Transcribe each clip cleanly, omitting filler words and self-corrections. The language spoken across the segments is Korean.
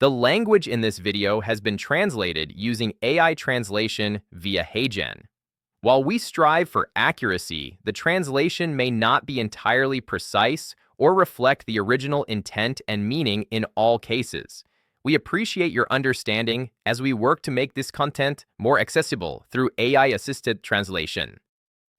The language in this video has been translated using AI translation via HeyGen. While we strive for accuracy, the translation may not be entirely precise or reflect the original intent and meaning in all cases. We appreciate your understanding as we work to make this content more accessible through AI-assisted translation.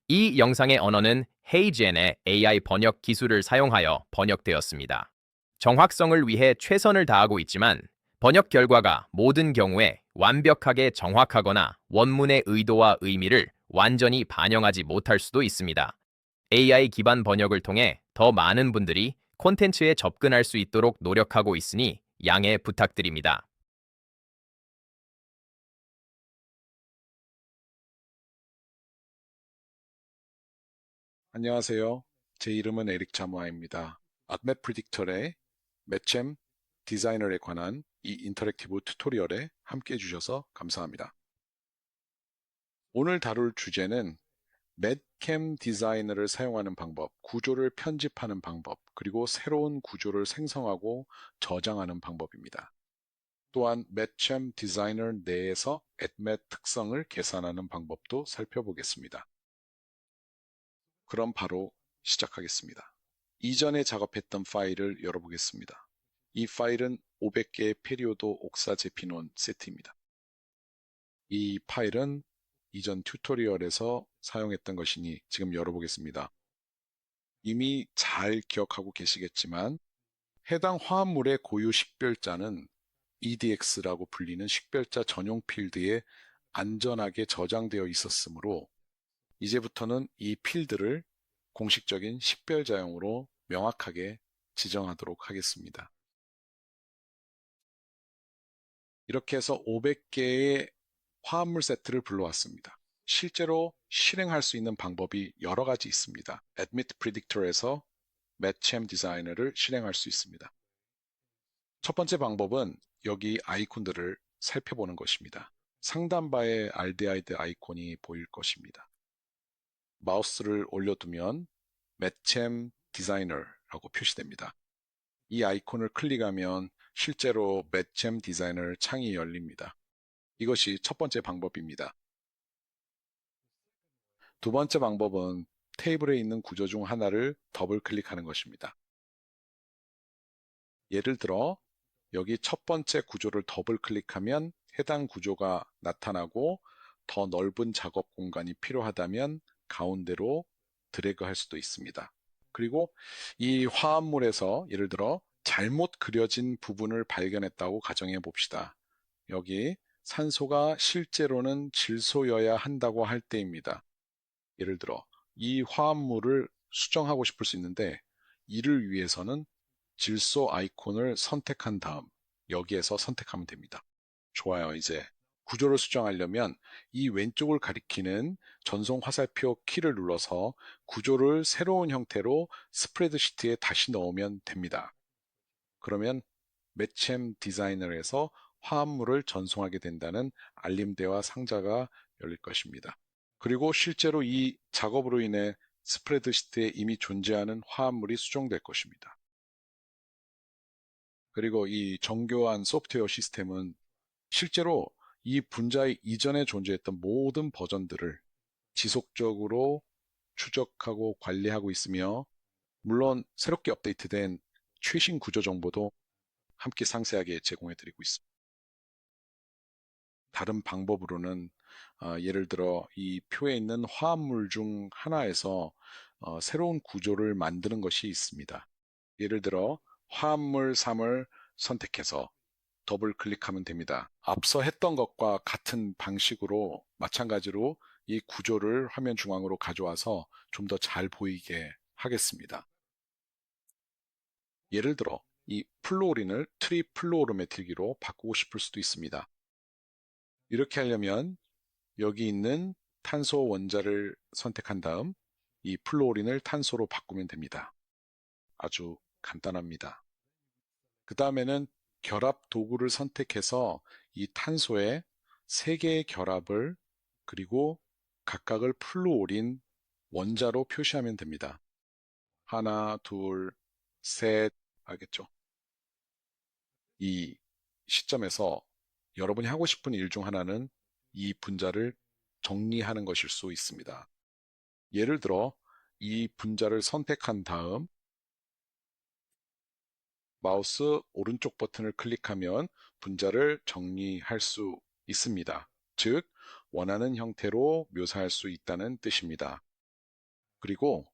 이 영상의 언어는 헤이젠의 AI 번역 기술을 사용하여 번역되었습니다. 정확성을 위해 최선을 다하고 있지만 번역 결과가 모든 경우에 완벽하게 정확하거나 원문의 의도와 의미를 완전히 반영하지 못할 수도 있습니다. AI 기반 번역을 통해 더 많은 분들이 콘텐츠에 접근할 수 있도록 노력하고 있으니 양해 부탁드립니다. 안녕하세요. 제 이름은 에릭 자무아입니다. 앗맵 프리딕터의 매챔 디자이너에 관한 이 인터랙티브 튜토리얼에 함께 해주셔서 감사합니다. 오늘 다룰 주제는 맷캠 디자이너를 사용하는 방법, 구조를 편집하는 방법, 그리고 새로운 구조를 생성하고 저장하는 방법입니다. 또한 매챔 디자이너 내에서 앳맷 특성을 계산하는 방법도 살펴보겠습니다. 그럼 바로 시작하겠습니다. 이전에 작업했던 파일을 열어보겠습니다. 이 파일은 500개의 페리오도 옥사제피논 세트입니다. 이 파일은 이전 튜토리얼에서 사용했던 것이니 지금 열어보겠습니다. 이미 잘 기억하고 계시겠지만 해당 화합물의 고유 식별자는 EDX라고 불리는 식별자 전용 필드에 안전하게 저장되어 있었으므로 이제부터는 이 필드를 공식적인 식별자용으로 명확하게 지정하도록 하겠습니다. 이렇게 해서 500개의 화합물 세트를 불러왔습니다. 실제로 실행할 수 있는 방법이 여러 가지 있습니다. Admit Predictor에서 Matchem Designer를 실행할 수 있습니다. 첫 번째 방법은 여기 아이콘들을 살펴보는 것입니다. 상단바에 알데하이드 아이콘이 보일 것입니다. 마우스를 올려두면 매챔 디자이너라고 표시됩니다. 이 아이콘을 클릭하면 실제로 매챔 디자이너 창이 열립니다. 이것이 첫 번째 방법입니다. 두 번째 방법은 테이블에 있는 구조 중 하나를 더블 클릭하는 것입니다. 예를 들어 여기 첫 번째 구조를 더블 클릭하면 해당 구조가 나타나고 더 넓은 작업 공간이 필요하다면 가운데로 드래그 할 수도 있습니다. 그리고 이 화합물에서 예를 들어 잘못 그려진 부분을 발견했다고 가정해 봅시다. 여기 산소가 실제로는 질소여야 한다고 할 때입니다. 예를 들어 이 화합물을 수정하고 싶을 수 있는데 이를 위해서는 질소 아이콘을 선택한 다음 여기에서 선택하면 됩니다. 좋아요. 이제 구조를 수정하려면 이 왼쪽을 가리키는 전송 화살표 키를 눌러서 구조를 새로운 형태로 스프레드시트에 다시 넣으면 됩니다. 그러면 매챔 디자이너에서 화합물을 전송하게 된다는 알림대와 상자가 열릴 것입니다. 그리고 실제로 이 작업으로 인해 스프레드시트에 이미 존재하는 화합물이 수정될 것입니다. 그리고 이 정교한 소프트웨어 시스템은 실제로 이 분자의 이전에 존재했던 모든 버전들을 지속적으로 추적하고 관리하고 있으며 물론 새롭게 업데이트된 최신 구조 정보도 함께 상세하게 제공해드리고 있습니다. 다른 방법으로는 예를 들어 이 표에 있는 화합물 중 하나에서 새로운 구조를 만드는 것이 있습니다. 예를 들어 화합물 3을 선택해서 더블 클릭하면 됩니다. 앞서 했던 것과 같은 방식으로 마찬가지로 이 구조를 화면 중앙으로 가져와서 좀 더 잘 보이게 하겠습니다. 예를 들어 이 플로린을 트리플로로메트리기로 바꾸고 싶을 수도 있습니다. 이렇게 하려면 여기 있는 탄소 원자를 선택한 다음 이 플로린을 탄소로 바꾸면 됩니다. 아주 간단합니다. 그 다음에는 결합 도구를 선택해서 이 탄소에 3개의 결합을 그리고 각각을 플루오린 원자로 표시하면 됩니다. 하나, 둘, 셋, 알겠죠? 이 시점에서 여러분이 하고 싶은 일 중 하나는 이 분자를 정리하는 것일 수 있습니다. 예를 들어 이 분자를 선택한 다음 마우스 오른쪽 버튼을 클릭하면 분자를 정리할 수 있습니다. 즉, 원하는 형태로 묘사할 수 있다는 뜻입니다. 그리고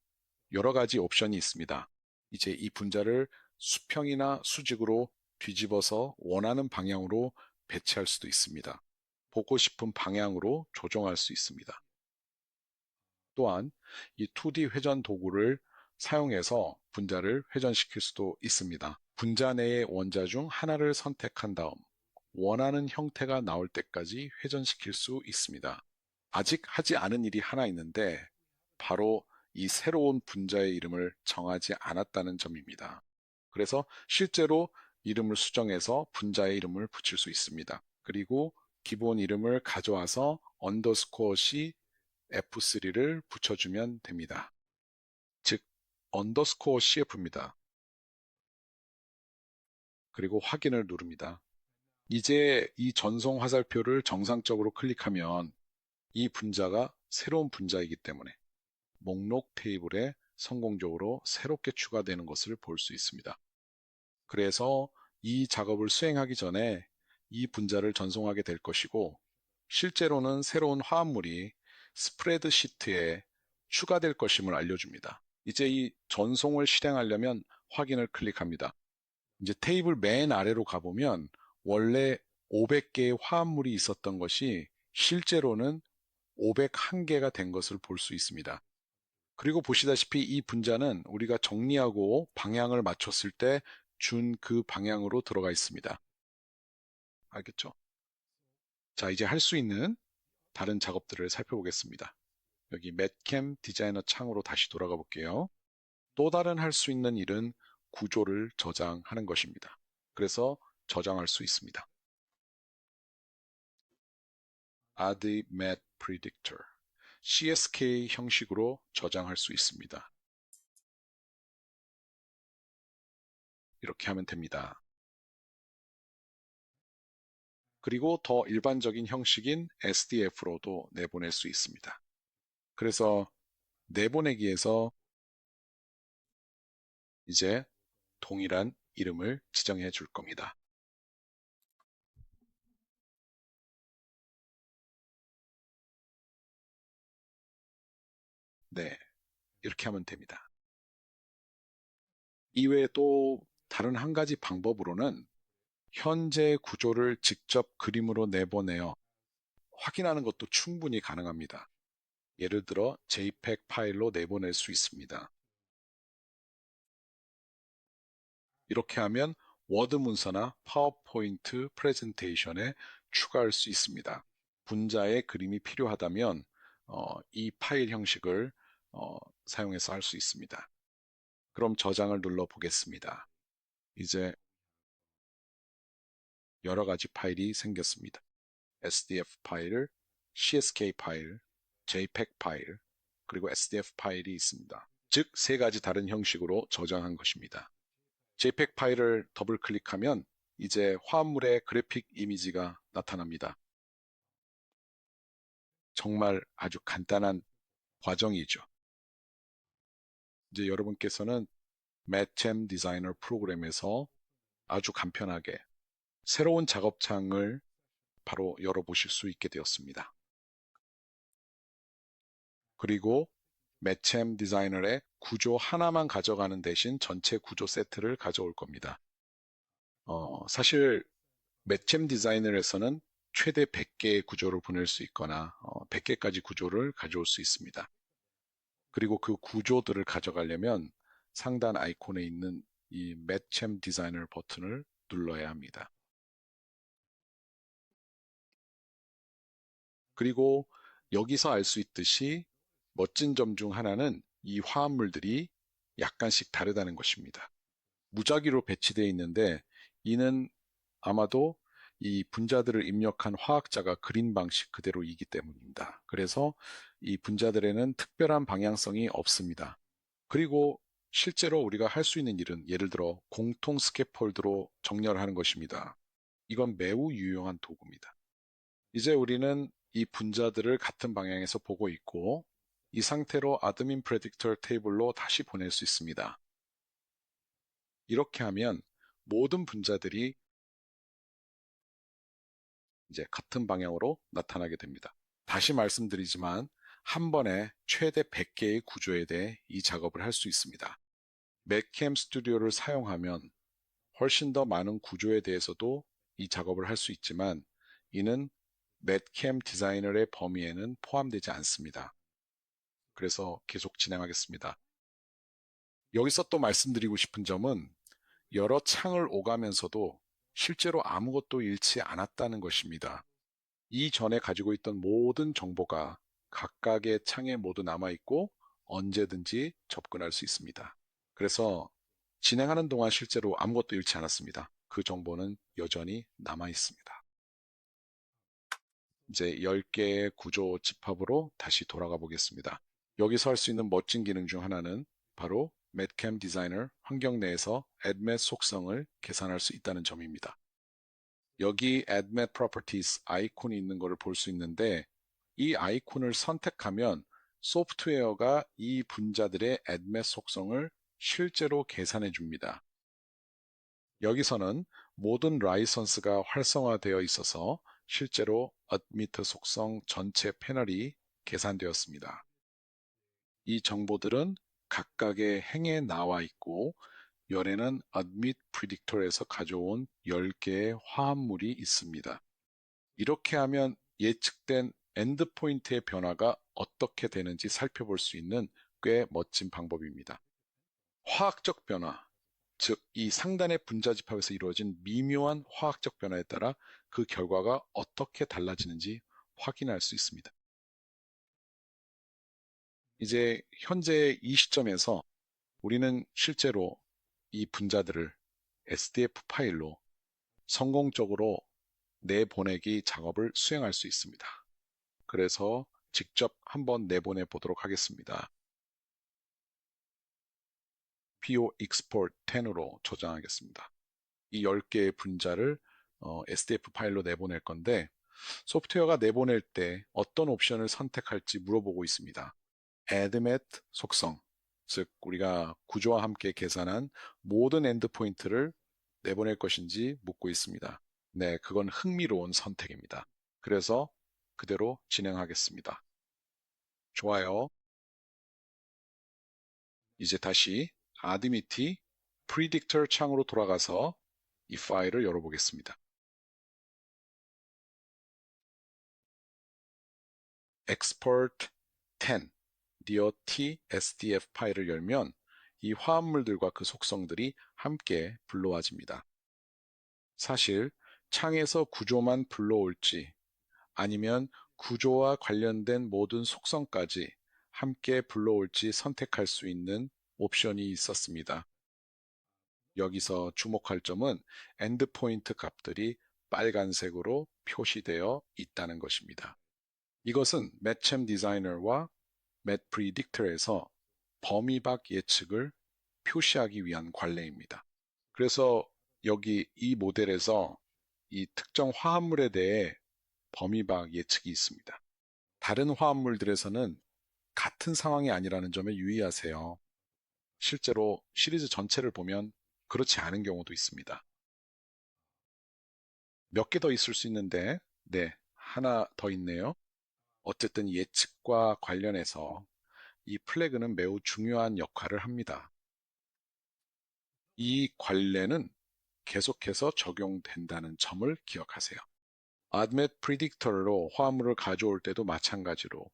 여러 가지 옵션이 있습니다. 이제 이 분자를 수평이나 수직으로 뒤집어서 원하는 방향으로 배치할 수도 있습니다. 보고 싶은 방향으로 조정할 수 있습니다. 또한 이 2D 회전 도구를 사용해서 분자를 회전시킬 수도 있습니다. 분자 내의 원자 중 하나를 선택한 다음 원하는 형태가 나올 때까지 회전시킬 수 있습니다. 아직 하지 않은 일이 하나 있는데 바로 이 새로운 분자의 이름을 정하지 않았다는 점입니다. 그래서 실제로 이름을 수정해서 분자의 이름을 붙일 수 있습니다. 그리고 기본 이름을 가져와서 언더스코어 C F3를 붙여주면 됩니다. 즉, 언더스코어 CF입니다. 그리고 확인을 누릅니다. 이제 이 전송 화살표를 정상적으로 클릭하면 이 분자가 새로운 분자이기 때문에 목록 테이블에 성공적으로 새롭게 추가되는 것을 볼 수 있습니다. 그래서 이 작업을 수행하기 전에 이 분자를 전송하게 될 것이고 실제로는 새로운 화합물이 스프레드 시트에 추가될 것임을 알려줍니다. 이제 이 전송을 실행하려면 확인을 클릭합니다. 이제 테이블 맨 아래로 가보면 원래 500개의 화합물이 있었던 것이 실제로는 501개가 된 것을 볼 수 있습니다. 그리고 보시다시피 이 분자는 우리가 정리하고 방향을 맞췄을 때 준 그 방향으로 들어가 있습니다. 알겠죠? 자, 이제 할 수 있는 다른 작업들을 살펴보겠습니다. 여기 맷캠 디자이너 창으로 다시 돌아가 볼게요. 또 다른 할 수 있는 일은 구조를 저장하는 것입니다. 그래서 저장할 수 있습니다. Add Mat Predictor CSK 형식으로 저장할 수 있습니다. 이렇게 하면 됩니다. 그리고 더 일반적인 형식인 SDF로도 내보낼 수 있습니다. 그래서 내보내기에서 이제 동일한 이름을 지정해 줄 겁니다. 네, 이렇게 하면 됩니다. 이외에 또 다른 한 가지 방법으로는 현재 구조를 직접 그림으로 내보내어 확인하는 것도 충분히 가능합니다. 예를 들어 JPEG 파일로 내보낼 수 있습니다. 이렇게 하면 워드 문서나 파워포인트 프레젠테이션에 추가할 수 있습니다. 분자의 그림이 필요하다면 이 파일 형식을 사용해서 할 수 있습니다. 그럼 저장을 눌러 보겠습니다. 이제 여러 가지 파일이 생겼습니다. SDF 파일, CSK 파일, JPEG 파일, 그리고 SDF 파일이 있습니다. 즉, 세 가지 다른 형식으로 저장한 것입니다. JPEG 파일을 더블 클릭하면 이제 화합물의 그래픽 이미지가 나타납니다. 정말 아주 간단한 과정이죠. 이제 여러분께서는 매챔 디자이너 프로그램에서 아주 간편하게 새로운 작업창을 바로 열어보실 수 있게 되었습니다. 그리고 매챔 디자이너의 구조 하나만 가져가는 대신 전체 구조 세트를 가져올 겁니다. 사실 매챔 디자이너에서는 최대 100개의 구조를 보낼 수 있거나 100개까지 구조를 가져올 수 있습니다. 그리고 그 구조들을 가져가려면 상단 아이콘에 있는 이 매챔 디자이너 버튼을 눌러야 합니다. 그리고 여기서 알 수 있듯이 멋진 점 중 하나는 이 화합물들이 약간씩 다르다는 것입니다. 무작위로 배치되어 있는데 이는 아마도 이 분자들을 입력한 화학자가 그린 방식 그대로이기 때문입니다. 그래서 이 분자들에는 특별한 방향성이 없습니다. 그리고 실제로 우리가 할 수 있는 일은 예를 들어 공통 스캐폴드로 정렬하는 것입니다. 이건 매우 유용한 도구입니다. 이제 우리는 이 분자들을 같은 방향에서 보고 있고 이 상태로 admin predictor 테이블로 다시 보낼 수 있습니다. 이렇게 하면 모든 분자들이 이제 같은 방향으로 나타나게 됩니다. 다시 말씀드리지만 한 번에 최대 100개의 구조에 대해 이 작업을 할 수 있습니다. 맥캠 스튜디오를 사용하면 훨씬 더 많은 구조에 대해서도 이 작업을 할 수 있지만 이는 맥캠 디자이너의 범위에는 포함되지 않습니다. 그래서 계속 진행하겠습니다. 여기서 또 말씀드리고 싶은 점은 여러 창을 오가면서도 실제로 아무것도 잃지 않았다는 것입니다. 이전에 가지고 있던 모든 정보가 각각의 창에 모두 남아있고 언제든지 접근할 수 있습니다. 그래서 진행하는 동안 실제로 아무것도 잃지 않았습니다. 그 정보는 여전히 남아있습니다. 이제 10개의 구조 집합으로 다시 돌아가 보겠습니다. 여기서 할 수 있는 멋진 기능 중 하나는 바로 매트캠 디자이너 환경 내에서 admet 속성을 계산할 수 있다는 점입니다. 여기 admet properties 아이콘이 있는 것을 볼 수 있는데 이 아이콘을 선택하면 소프트웨어가 이 분자들의 admet 속성을 실제로 계산해 줍니다. 여기서는 모든 라이선스가 활성화되어 있어서 실제로 admit 속성 전체 패널이 계산되었습니다. 이 정보들은 각각의 행에 나와 있고 열에는 admit predictor에서 가져온 10개의 화합물이 있습니다. 이렇게 하면 예측된 엔드포인트의 변화가 어떻게 되는지 살펴볼 수 있는 꽤 멋진 방법입니다. 화학적 변화, 즉 이 상단의 분자 집합에서 이루어진 미묘한 화학적 변화에 따라 그 결과가 어떻게 달라지는지 확인할 수 있습니다. 이제 현재 이 시점에서 우리는 실제로 이 분자들을 SDF 파일로 성공적으로 내보내기 작업을 수행할 수 있습니다. 그래서 직접 한번 내보내 보도록 하겠습니다. PO export 10으로 저장하겠습니다. 이 10개의 분자를 SDF 파일로 내보낼 건데 소프트웨어가 내보낼 때 어떤 옵션을 선택할지 물어보고 있습니다. admet 속성, 즉 우리가 구조와 함께 계산한 모든 엔드포인트를 내보낼 것인지 묻고 있습니다. 네, 그건 흥미로운 선택입니다. 그래서 그대로 진행하겠습니다. 좋아요. 이제 다시 admit predictor 창으로 돌아가서 이 파일을 열어보겠습니다. export 10 DOT SDF 파일을 열면 이 화합물들과 그 속성들이 함께 불러와집니다. 사실 창에서 구조만 불러올지 아니면 구조와 관련된 모든 속성까지 함께 불러올지 선택할 수 있는 옵션이 있었습니다. 여기서 주목할 점은 엔드포인트 값들이 빨간색으로 표시되어 있다는 것입니다. 이것은 매챔 디자이너와 맷 프리딕터에서 범위 밖 예측을 표시하기 위한 관례입니다. 그래서 여기 이 모델에서 이 특정 화합물에 대해 범위 밖 예측이 있습니다. 다른 화합물들에서는 같은 상황이 아니라는 점에 유의하세요. 실제로 시리즈 전체를 보면 그렇지 않은 경우도 있습니다. 몇 개 더 있을 수 있는데, 네, 하나 더 있네요. 어쨌든 예측과 관련해서 이 플래그는 매우 중요한 역할을 합니다. 이 관례는 계속해서 적용된다는 점을 기억하세요. admet predictor로 화합물을 가져올 때도 마찬가지로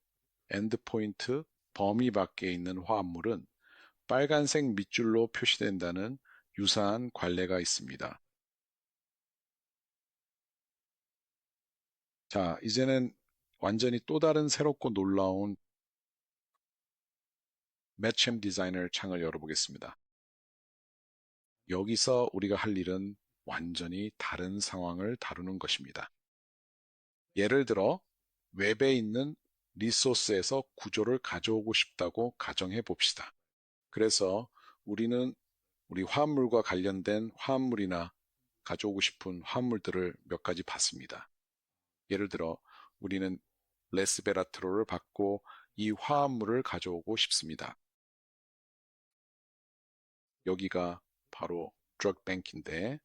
엔드포인트 범위 밖에 있는 화합물은 빨간색 밑줄로 표시된다는 유사한 관례가 있습니다. 자, 이제는 완전히 또 다른 새롭고 놀라운 매챔 디자이너 창을 열어보겠습니다. 여기서 우리가 할 일은 완전히 다른 상황을 다루는 것입니다. 예를 들어 웹에 있는 리소스에서 구조를 가져오고 싶다고 가정해 봅시다. 그래서 우리는 우리 화합물과 관련된 화합물이나 가져오고 싶은 화합물들을 몇 가지 봤습니다. 예를 들어 우리는 레스베라트롤을 받고 이 화합물을 가져오고 싶습니다. 여기가 바로 드럭뱅크인데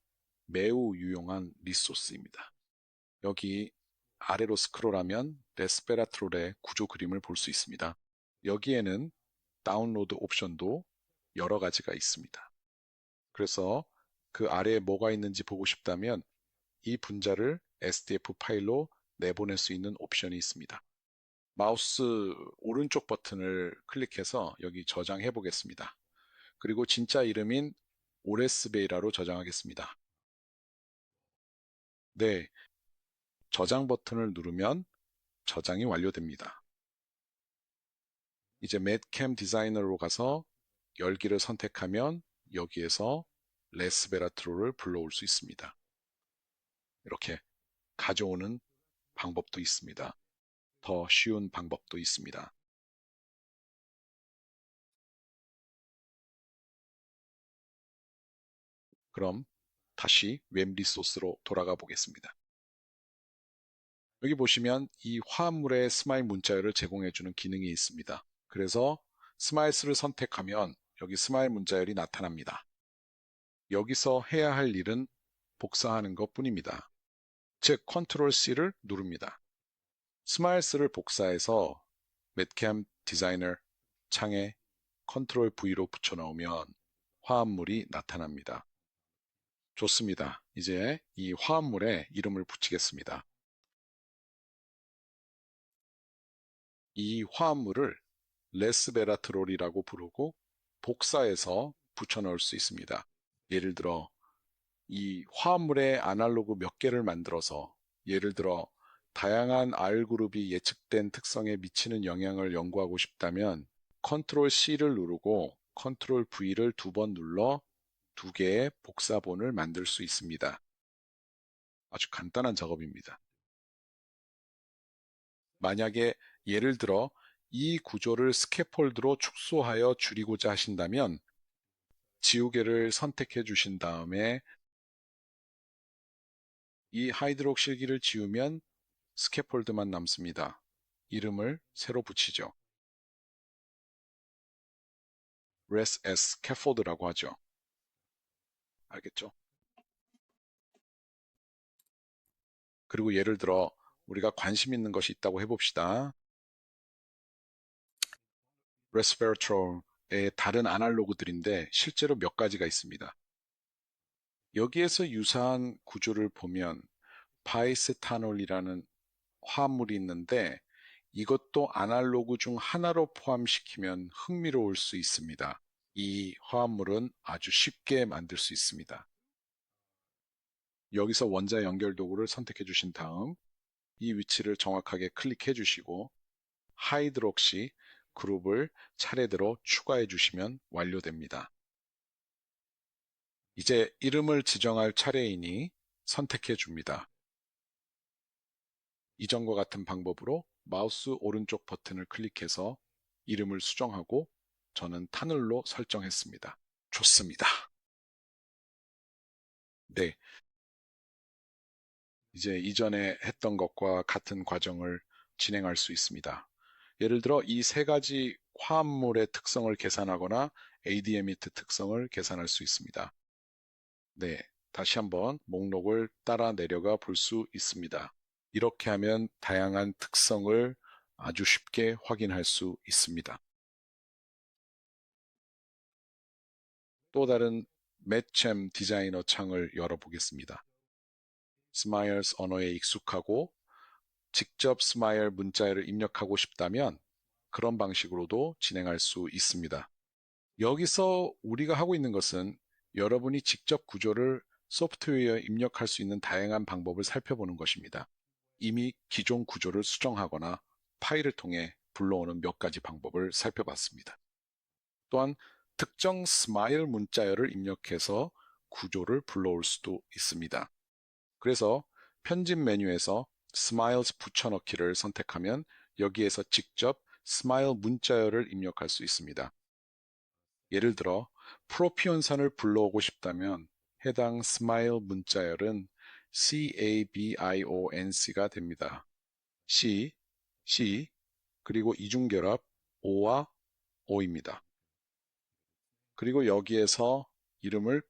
매우 유용한 리소스입니다. 여기 아래로 스크롤하면 레스베라트롤의 구조 그림을 볼 수 있습니다. 여기에는 다운로드 옵션도 여러 가지가 있습니다. 그래서 그 아래에 뭐가 있는지 보고 싶다면 이 분자를 SDF 파일로 내보낼 수 있는 옵션이 있습니다. 마우스 오른쪽 버튼을 클릭해서 여기 저장해 보겠습니다. 그리고 진짜 이름인 오레스베이라로 저장하겠습니다. 네, 저장 버튼을 누르면 저장이 완료됩니다. 이제 맷캠 디자이너로 가서 열기를 선택하면 여기에서 레스베라트로를 불러올 수 있습니다. 이렇게 가져오는 방법도 있습니다. 더 쉬운 방법도 있습니다. 그럼 다시 웹 리소스로 돌아가 보겠습니다. 여기 보시면 이 화합물의 스마일 문자열을 제공해주는 기능이 있습니다. 그래서 스마일스를 선택하면 여기 스마일 문자열이 나타납니다. 여기서 해야 할 일은 복사하는 것 뿐입니다. 즉 컨트롤 C를 누릅니다. 스마일스를 복사해서 맷캠 디자이너 창에 컨트롤 V로 붙여넣으면 화합물이 나타납니다. 좋습니다. 이제 이 화합물에 이름을 붙이겠습니다. 이 화합물을 레스베라트롤이라고 부르고 복사해서 붙여넣을 수 있습니다. 예를 들어 이 화합물의 아날로그 몇 개를 만들어서 예를 들어 다양한 R그룹이 예측된 특성에 미치는 영향을 연구하고 싶다면 컨트롤 C를 누르고 컨트롤 V를 두 번 눌러 두 개의 복사본을 만들 수 있습니다. 아주 간단한 작업입니다. 만약에 예를 들어 이 구조를 스캐폴드로 축소하여 줄이고자 하신다면 지우개를 선택해 주신 다음에 이 하이드록실기를 지우면 스캐폴드만 남습니다. 이름을 새로 붙이죠. res as scaffold라고 하죠. 알겠죠? 그리고 예를 들어 우리가 관심 있는 것이 있다고 해봅시다. 레스베라트롤의 다른 아날로그들인데 실제로 몇 가지가 있습니다. 여기에서 유사한 구조를 보면 바이세타놀이라는 화합물이 있는데 이것도 아날로그 중 하나로 포함시키면 흥미로울 수 있습니다. 이 화합물은 아주 쉽게 만들 수 있습니다. 여기서 원자 연결 도구를 선택해 주신 다음 이 위치를 정확하게 클릭해 주시고 하이드록시 그룹을 차례대로 추가해 주시면 완료됩니다. 이제 이름을 지정할 차례이니 선택해 줍니다. 이전과 같은 방법으로 마우스 오른쪽 버튼을 클릭해서 이름을 수정하고 저는 타늘로 설정했습니다. 좋습니다. 네. 이제 이전에 했던 것과 같은 과정을 진행할 수 있습니다. 예를 들어 이 세 가지 화합물의 특성을 계산하거나 ADMIT 특성을 계산할 수 있습니다. 네, 다시 한번 목록을 따라 내려가 볼 수 있습니다. 이렇게 하면 다양한 특성을 아주 쉽게 확인할 수 있습니다. 또 다른 맷챔 디자이너 창을 열어보겠습니다. 스마일스 언어에 익숙하고 직접 스마일 문자를 입력하고 싶다면 그런 방식으로도 진행할 수 있습니다. 여기서 우리가 하고 있는 것은 여러분이 직접 구조를 소프트웨어에 입력할 수 있는 다양한 방법을 살펴보는 것입니다. 이미 기존 구조를 수정하거나 파일을 통해 불러오는 몇 가지 방법을 살펴봤습니다. 또한 특정 스마일 문자열을 입력해서 구조를 불러올 수도 있습니다. 그래서 편집 메뉴에서 스마일스 붙여넣기를 선택하면 여기에서 직접 스마일 문자열을 입력할 수 있습니다. 예를 들어 프로피온산을 불러오고 싶다면 해당 스마일 문자열은 CABIONC가 됩니다. C, 그리고 이중결합 O와 O입니다. 그리고 여기에서 이름을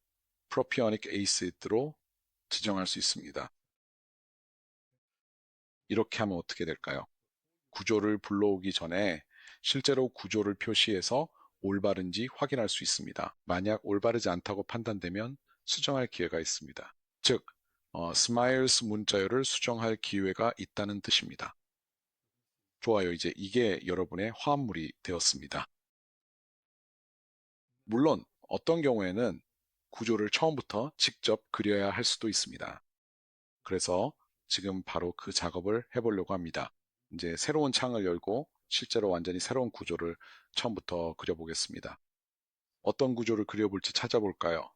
프로피오닉 에이시드로 지정할 수 있습니다. 이렇게 하면 어떻게 될까요? 구조를 불러오기 전에 실제로 구조를 표시해서 올바른지 확인할 수 있습니다. 만약 올바르지 않다고 판단되면 수정할 기회가 있습니다. 즉, 스마일스 문자열을 수정할 기회가 있다는 뜻입니다. 좋아요. 이제 이게 여러분의 화합물이 되었습니다. 물론 어떤 경우에는 구조를 처음부터 직접 그려야 할 수도 있습니다. 그래서 지금 바로 그 작업을 해보려고 합니다. 이제 새로운 창을 열고 실제로 완전히 새로운 구조를 처음부터 그려보겠습니다. 어떤 구조를 그려볼지 찾아볼까요?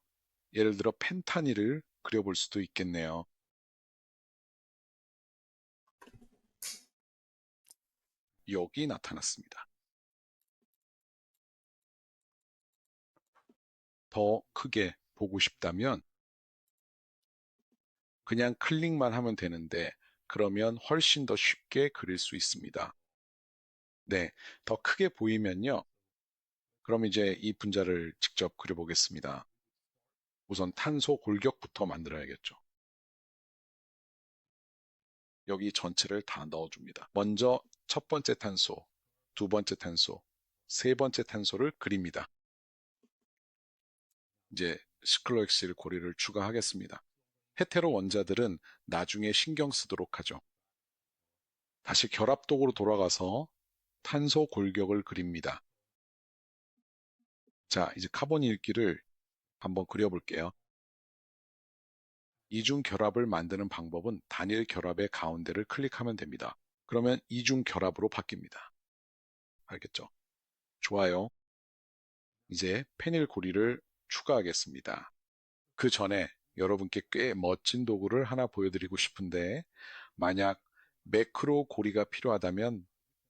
예를 들어 펜타닐을 그려볼 수도 있겠네요. 여기 나타났습니다. 더 크게 보고 싶다면 그냥 클릭만 하면 되는데 그러면 훨씬 더 쉽게 그릴 수 있습니다. 네, 더 크게 보이면요. 그럼 이제 이 분자를 직접 그려보겠습니다. 우선 탄소 골격부터 만들어야겠죠. 여기 전체를 다 넣어줍니다. 먼저 첫 번째 탄소, 두 번째 탄소, 세 번째 탄소를 그립니다. 이제 시클로엑실 고리를 추가하겠습니다. 헤테로 원자들은 나중에 신경 쓰도록 하죠. 다시 결합도구로 돌아가서 탄소 골격을 그립니다. 자, 이제 카본 일기를 한번 그려볼게요. 이중 결합을 만드는 방법은 단일 결합의 가운데를 클릭하면 됩니다. 그러면 이중 결합으로 바뀝니다. 알겠죠? 좋아요. 이제 페닐 고리를 추가하겠습니다. 그 전에 여러분께 꽤 멋진 도구를 하나 보여드리고 싶은데 만약 매크로 고리가 필요하다면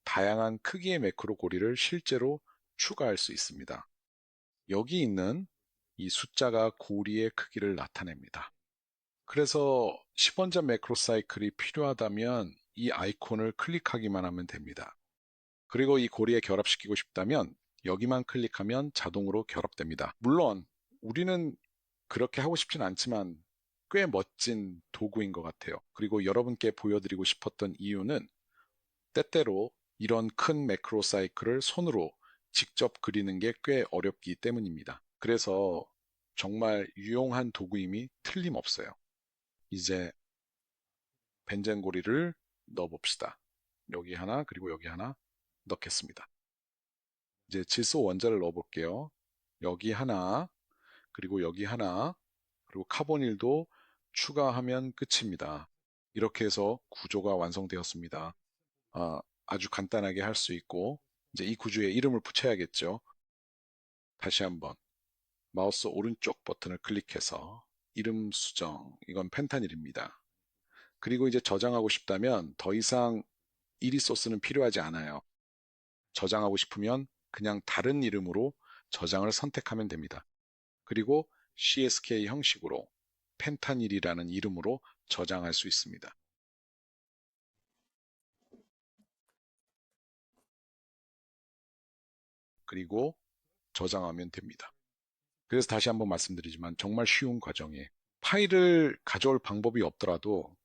다양한 크기의 매크로 고리를 실제로 추가할 수 있습니다. 여기 있는 이 숫자가 고리의 크기를 나타냅니다. 그래서 10원자 매크로 사이클이 필요하다면 이 아이콘을 클릭하기만 하면 됩니다. 그리고 이 고리에 결합시키고 싶다면 여기만 클릭하면 자동으로 결합됩니다. 물론 우리는 그렇게 하고 싶진 않지만 꽤 멋진 도구인 것 같아요. 그리고 여러분께 보여드리고 싶었던 이유는 때때로 이런 큰 매크로 사이클을 손으로 직접 그리는 게 꽤 어렵기 때문입니다. 그래서 정말 유용한 도구임이 틀림없어요. 이제 벤젠고리를 넣어봅시다. 여기 하나, 그리고 여기 하나 넣겠습니다. 이제 질소 원자를 넣어볼게요. 여기 하나, 그리고 여기 하나, 그리고 카보닐도 추가하면 끝입니다. 이렇게 해서 구조가 완성되었습니다. 아주 간단하게 할 수 있고, 이제 이 구조에 이름을 붙여야겠죠. 다시 한번 마우스 오른쪽 버튼을 클릭해서 이름 수정, 이건 펜타닐입니다. 그리고 이제 저장하고 싶다면 더 이상 이리 소스는 필요하지 않아요. 저장하고 싶으면 그냥 다른 이름으로 저장을 선택하면 됩니다. 그리고 CSK 형식으로 펜타닐이라는 이름으로 저장할 수 있습니다. 그리고 저장하면 됩니다. 그래서 다시 한번 말씀드리지만 정말 쉬운 과정이에요. 파일을 가져올 방법이 없더라도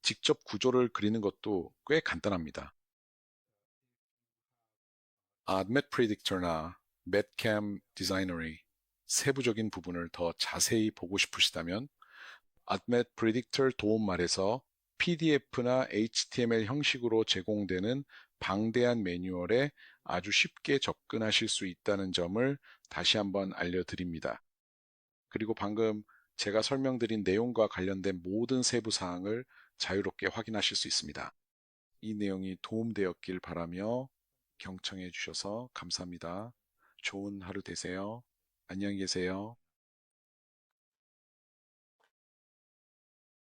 직접 구조를 그리는 것도 꽤 간단합니다. Admet Predictor나 Metcam Designery 세부적인 부분을 더 자세히 보고 싶으시다면 Admet Predictor 도움말에서 PDF나 HTML 형식으로 제공되는 방대한 매뉴얼에 아주 쉽게 접근하실 수 있다는 점을 다시 한번 알려드립니다. 그리고 방금 제가 설명드린 내용과 관련된 모든 세부 사항을 자유롭게 확인하실 수 있습니다. 이 내용이 도움되었길 바라며 경청해 주셔서 감사합니다. 좋은 하루 되세요. 안녕히 계세요.